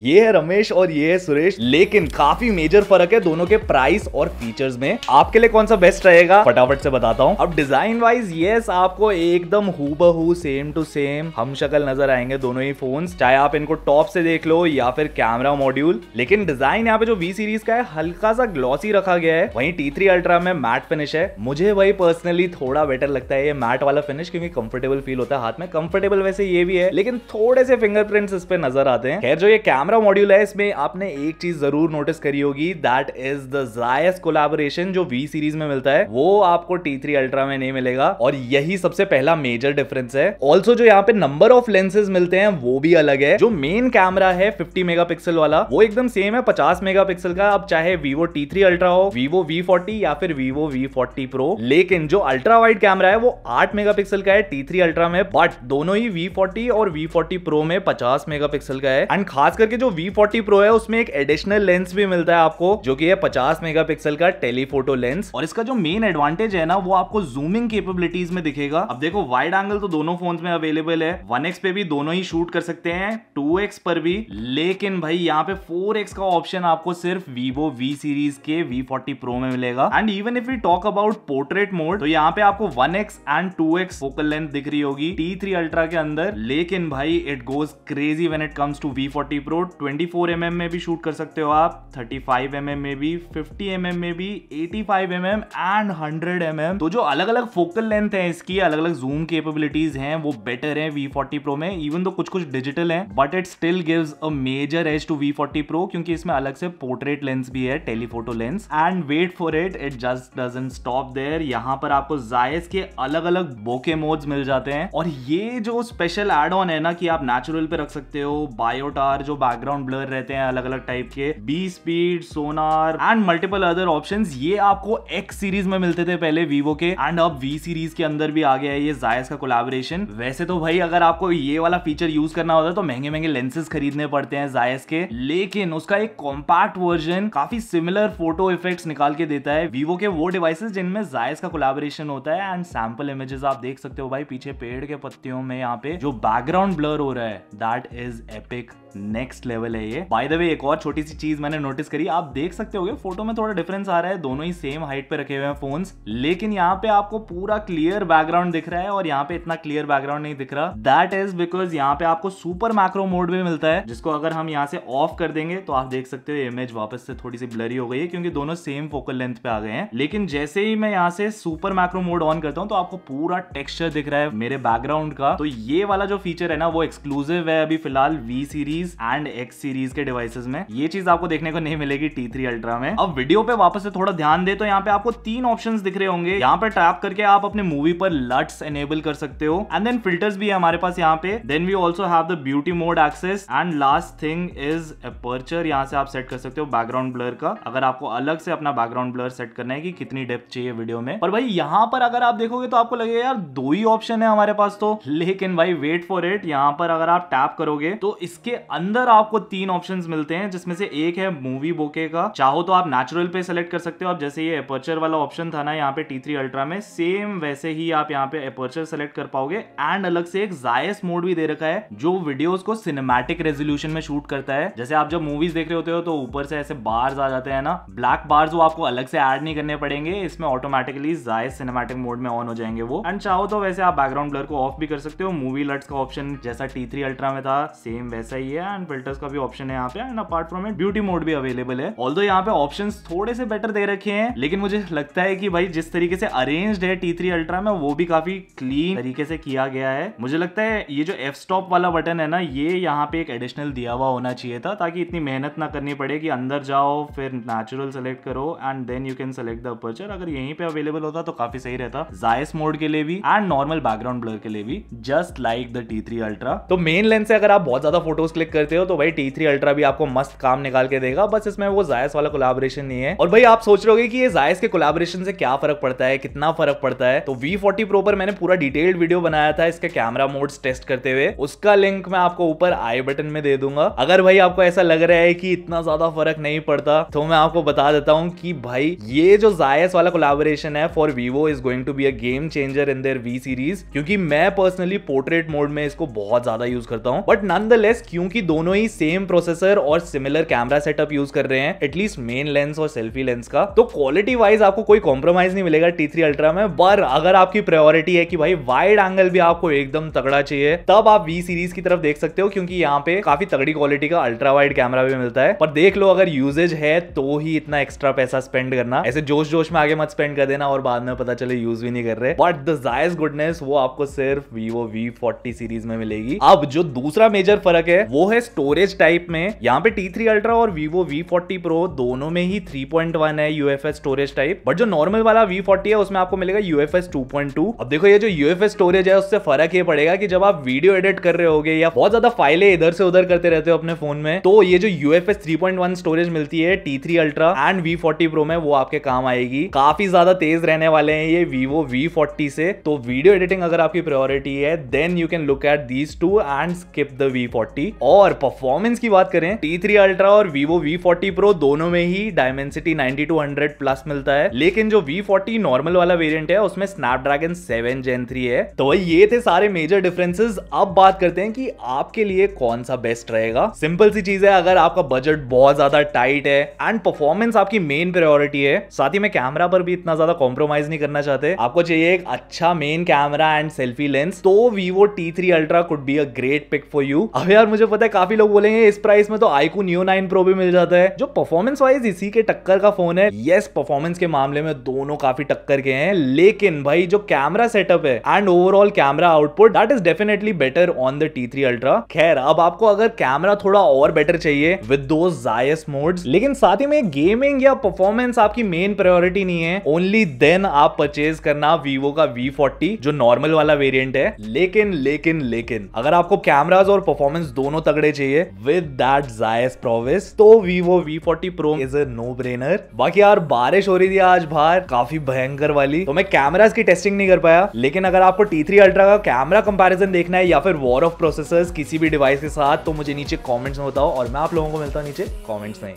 ये है रमेश और ये है सुरेश, लेकिन काफी मेजर फर्क है दोनों के प्राइस और फीचर्स में। आपके लिए कौन सा बेस्ट रहेगा फटाफट से बताता हूँ। अब डिजाइन वाइज यस आपको एकदम हूबहू सेम टू सेम हम शक्ल नजर आएंगे दोनों ही फोन्स, चाहे आप इनको टॉप से देख लो या फिर कैमरा मॉड्यूल। लेकिन डिजाइन यहाँ पे जो वी सीरीज का है हल्का सा ग्लॉसी रखा गया है, वहीं T3 अल्ट्रा में मैट फिनिश है। मुझे वही पर्सनली थोड़ा बेटर लगता है ये मैट वाला फिनिश, क्योंकि कंफर्टेबल फील होता है हाथ में। कंफर्टेबल वैसे ये भी है, लेकिन थोड़े से फिंगरप्रिंट्स इस पे नजर आते हैं। खैर जो ये कैमरा मॉड्यूल है इसमें आपने एक चीज जरूर नोटिस करी होगी, that is the Zeiss collaboration जो V सीरीज में मिलता है वो आपको T3 अल्ट्रा में नहीं मिलेगा, और यही सबसे पहला मेजर डिफरेंस है। ऑल्सो जो यहाँ पे नंबर ऑफ लेंसेज मिलते हैं वो भी अलग है। जो मेन कैमरा है 50 मेगापिक्सल वाला वो एकदम सेम है 50 मेगापिक्सल का, अब चाहे Vivo T3 अल्ट्रा हो, Vivo V40 या फिर Vivo V40 Pro। लेकिन जो अल्ट्रा वाइड कैमरा है वो 8 मेगापिक्सल का है T3 अल्ट्रा में, बट दोनों ही V40 और V40 Pro में 50 मेगापिक्सल का है। एंड खास करके जो V40 Pro है उसमें एक एडिशनल लेंस भी मिलता है आपको, जो कि है 50 मेगापिक्सल का टेलीफोटो लेंस। और इसका जो मेन एडवांटेज है ना वो आपको जूमिंग कैपेबिलिटीज में दिखेगा। अब देखो वाइड एंगल तो दोनों फोन्स में अवेलेबल है, 1x पे भी दोनों ही शूट कर सकते हैं, 2x पर भी। लेकिन भाई यहाँ पे 4x का ऑप्शन आपको सिर्फ Vivo V सीरीज के V40 Pro में मिलेगा। And even if we talk about portrait mode तो यहाँ पे आपको 1x and 2x focal length दिख रही होगी T3 अल्ट्रा के अंदर। लेकिन भाई it goes crazy when it comes to V40 Pro। 24mm में भी शूट कर सकते हो आप, 35mm में भी, 50mm में भी, 85mm एंड 100mm। तो जो अलग अलग फोकल लेंथ है इसकी, अलग अलग जूम कैपेबिलिटीज हैं, वो बेटर है V40 Pro में। इवन तो कुछ कुछ डिजिटल है, but it still gives a major edge to V40 Pro, क्योंकि इसमें अलग से पोर्ट्रेट लेंस भी है, telephoto lens. And wait for it, it just doesn't stop there. यहाँ पर आपको Zeiss के अलग अलग बोके मोड्स मिल जाते हैं, और ये जो स्पेशल एड ऑन है ना कि आप नेचुरल पे रख सकते हो, बायोटार जो बैकग्राउंड ब्लर रहते हैं अलग अलग टाइप के, B speed, sonar and multiple other options, ये आपको X सीरीज में मिलते थे पहले Vivo के, एंड अब V सीरीज के अंदर भी आ गया है ये Zeiss का कोलैबोरेशन। वैसे तो भाई अगर आपको ये वाला फीचर यूज करना होता है तो महंगे महंगे लेंसेज खरीदने पड़ते हैं Zeiss के, लेकिन उसका एक कॉम्पैक्ट वर्जन काफी सिमिलर फोटो इफेक्ट्स निकाल के देता है Vivo के वो डिवाइसेस जिनमें Zeiss का कोलैबोरेशन होता है। एंड सैंपल इमेजेस आप देख सकते हो भाई पीछे पेड़ के पत्तियों में, यहाँ पे जो बैकग्राउंड ब्लर हो रहा है that is epic, next level है ये। बाय द वे एक और छोटी सी चीज मैंने नोटिस करी, आप देख सकते होगे फोटो में थोड़ा डिफरेंस आ रहा है, दोनों ही सेम हाइट पे रखे हुए हैं फोन्स, लेकिन यहाँ पे आपको पूरा क्लियर बैकग्राउंड दिख रहा है और यहाँ पे इतना क्लियर बैकग्राउंड नहीं दिख रहा। दैट इज बिकॉज यहाँ पे आपको सुपर मैक्रो मोड भी मिलता है, जिसको अगर हम यहाँ से ऑफ कर देंगे तो आप देख सकते हो इमेज वापस से थोड़ी सी ब्लरी हो गई है, क्योंकि दोनों सेम फोकल लेंथ पे आ गए हैं। लेकिन जैसे ही मैं यहाँ से सुपर मैक्रो मोड ऑन करता हूँ तो आपको पूरा टेक्सचर दिख रहा है मेरे बैकग्राउंड का। तो ये वाला जो फीचर है ना वो एक्सक्लूसिव है अभी फिलहाल V series and X series के डिवाइसेस में, ये चीज आपको देखने को नहीं मिलेगी T3 अल्ट्रा में। अब वीडियो पे वापस से थोड़ा ध्यान दे तो यहाँ पे आपको 3 ऑप्शंस दिख रहे होंगे। यहाँ पे टैप करके आप अपने मूवी पर लट्स एनेबल कर सकते हो, एंड देन फिल्टर्स भी है हमारे पास यहाँ पे। Then we also have the beauty mode access, and last thing is aperture. यहाँ से आप सेट कर सकते हो बैकग्राउंड ब्लर का, अगर आपको अलग से अपना बैकग्राउंड ब्लर सेट करना है कि कितनी डेप्थ चाहिए वीडियो में। और भाई यहाँ पर अगर आप देखोगे तो आपको लगेगा यार 2 ही ऑप्शन है हमारे पास तो, लेकिन भाई वेट फॉर इट, यहाँ पर अगर आप टैप करोगे तो इसके अंदर आपको 3 ऑप्शंस मिलते हैं, जिसमें से एक है मूवी बोके का। चाहो तो आप नेचुरल पे सेलेक्ट कर सकते हो, अब जैसे ये अपर्चर वाला ऑप्शन था ना यहाँ पे T3 अल्ट्रा में, सेम वैसे ही आप यहाँ पे अपर्चर सेलेक्ट कर पाओगे। एंड अलग से एक Zeiss मोड भी दे रखा है जो वीडियोस को सिनेमैटिक रेजोल्यूशन में शूट करता है। जैसे आप जब मूवीज देख रहे होते हो तो ऊपर से ऐसे बार्स आ जाते हैं ना, ब्लैक बार्स, वो आपको अलग से ऐड नहीं करने पड़ेंगे, इसमें ऑटोमेटिकली Zeiss सिनेमैटिक मोड में ऑन हो जाएंगे वो। एंड चाहो तो वैसे आप बैकग्राउंड ब्लर को ऑफ भी कर सकते हो। मूवी लट्स का ऑप्शन जैसा T3 अल्ट्रा में था सेम वैसा ही है, एंड फिल्टर्स का भी ऑप्शन है यहाँ पे, and apart from it beauty mode भी अवेलेबल है। ऑल्दो यहाँ पे ऑप्शंस थोड़े से बेटर दे रखे हैं, लेकिन मुझे लगता है कि भाई जिस तरीके से अरेंज्ड है T3 अल्ट्रा में वो भी काफी क्लीन तरीके से किया गया है। मुझे लगता है ये जो एफ स्टॉप वाला बटन है ना, ये यहाँ पे एक एडिशनल दिया हुआ होना चाहिए था, ताकि इतनी मेहनत ना करनी पड़े कि अंदर जाओ फिर नेचुरल सेलेक्ट करो and then you can select the aperture. अगर यहीं पे अवेलेबल होता तो काफी सही रहता, Zeiss मोड के लिए भी एंड नॉर्मल बैकग्राउंड ब्लर के लिए भी, just like the T3 ultra. तो मेन लेंस से अगर आप बहुत ज्यादा फोटोज क्लिक करते हो तो भाई T3 अल्ट्रा भी आपको मस्त काम निकाल के देगा, बस इसमें वो Zeiss वाला कोलैबोरेशन नहीं है। और भाई आप सोच रहे हो कि ये Zeiss के कोलैबोरेशन से क्या फर्क पड़ता है, कितना फर्क पड़ता है, तो V40 Pro पर मैंने पूरा डिटेल्ड वीडियो बनाया था इसके कैमरा मोड्स टेस्ट करते हुए, उसका लिंक मैं आपको ऊपर आई बटन में दे दूंगा। अगर भाई आपको ऐसा लग रहा है कि इतना ज्यादा फर्क नहीं पड़ता तो मैं आपको बता देता हूं कि भाई ये जो Zeiss वाला कोलैबोरेशन है for Vivo is going to be a game changer in there V series, क्योंकि मैं पर्सनली पोर्ट्रेट मोड में इसको बहुत ज्यादा यूज करता हूं। बट नॉनदलेस क्योंकि क्योंकि दोनों ही सेम प्रोसेसर और सिमिलर कैमरा सेटअप यूज कर रहे हैं, एटलीस्ट मेन लेंस और सेल्फी लेंस का। तो क्वालिटी वाइज आपको कोई कॉम्प्रोमाइज नहीं मिलेगा T3 अल्ट्रा में। पर अगर आपकी प्रायोरिटी है कि भाई वाइड एंगल भी आपको एकदम तगड़ा चाहिए, तब आप V सीरीज की तरफ देख सकते हो, क्योंकि यहाँ पे काफी तगड़ी क्वालिटी का अल्ट्रा वाइड कैमरा भी मिलता है। पर देख लो, अगर यूजेज है तो ही इतना एक्स्ट्रा पैसा स्पेंड करना, ऐसे जोश जोश में आगे मत स्पेंड कर देना और बाद में पता चले यूज भी नहीं कर रहे। बट द जायज गुडनेस वो आपको सिर्फ Vivo V40 सीरीज में मिलेगी। अब जो दूसरा मेजर फर्क है वो है स्टोरेज टाइप में। यहाँ पे T3 अल्ट्रा और Vivo V40 Pro दोनों में ही 3.1 है UFS स्टोरेज टाइप, बट जो नॉर्मल वाला V40 है उसमें आपको मिलेगा UFS 2.2। अब देखो, ये जो UFS स्टोरेज है उससे फर्क ये पड़ेगा कि जब आप वीडियो एडिट कर रहे होगे या बहुत ज्यादा फाइलें इधर से उधर करते रहते हो अपने फोन में, तो ये जो UFS 3.1 स्टोरेज मिलती है T3 ultra and V40 Pro में, वो आपके काम आएगी। काफी ज्यादा तेज रहने वाले हैं ये Vivo V40 से। तो वीडियो एडिटिंग अगर आपकी प्रायोरिटी है, then you can look at these two and skip the V40। और परफॉर्मेंस की बात करें, T3 अल्ट्रा और Vivo V40 Pro दोनों में ही Dimensity 9200 प्लस मिलता है, लेकिन जो V40 नॉर्मल वाला वेरिएंट है उसमें Snapdragon 7 Gen 3 है। तो भाई ये थे सारे मेजर डिफरेंसेस। अब बात करते हैं कि आपके लिए कौन सा बेस्ट रहेगा। सिंपल सी चीज है, अगर आपका बजट बहुत ज्यादा टाइट है एंड परफॉर्मेंस आपकी मेन प्रायोरिटी है, साथ ही में कैमरा पर भी इतना ज्यादा कॉम्प्रोमाइज नहीं करना चाहते, आपको चाहिए एक अच्छा main camera and selfie lens, तो Vivo T3 ultra could be a great pick for you. अब यार मुझे पता है काफी लोग बोलेंगे इस प्राइस में तो iQOO Neo 9 Pro भी मिल जाता है, जो परफॉर्मेंस वाइज इसी के टक्कर का फोन है। यस, परफॉर्मेंस के मामले में दोनों काफी टक्कर के हैं, लेकिन भाई जो कैमरा सेटअप है and overall camera output, that is definitely better on the T3 ultra. खैर, अब आपको अगर कैमरा थोड़ा और बेटर चाहिए विद दोस जायस मोड्स, लेकिन साथ ही में गेमिंग या परफॉर्मेंस आपकी मेन प्रायोरिटी नहीं है, ओनली देन आप परचेज करना Vivo का V40 जो नॉर्मल वाला वेरिएंट है। लेकिन अगर आपको कैमरास और परफॉर्मेंस दोनों तगड़े चाहिए विद दैट जायस प्रोविस, तो Vivo V40 Pro is a no brainer. बाकी यार बारिश हो रही थी आज बाहर काफी भयंकर वाली, तो मैं कैमरास की टेस्टिंग नहीं कर पाया, लेकिन अगर आपको T3 अल्ट्रा का कैमरा कंपैरिजन देखना है या फिर वॉर ऑफ प्रोसेसर्स किसी भी डिवाइस के साथ, तो मुझे नीचे कमेंट्स में बताओ और मैं आप लोगों को मिलता हूं नीचे कमेंट्स में।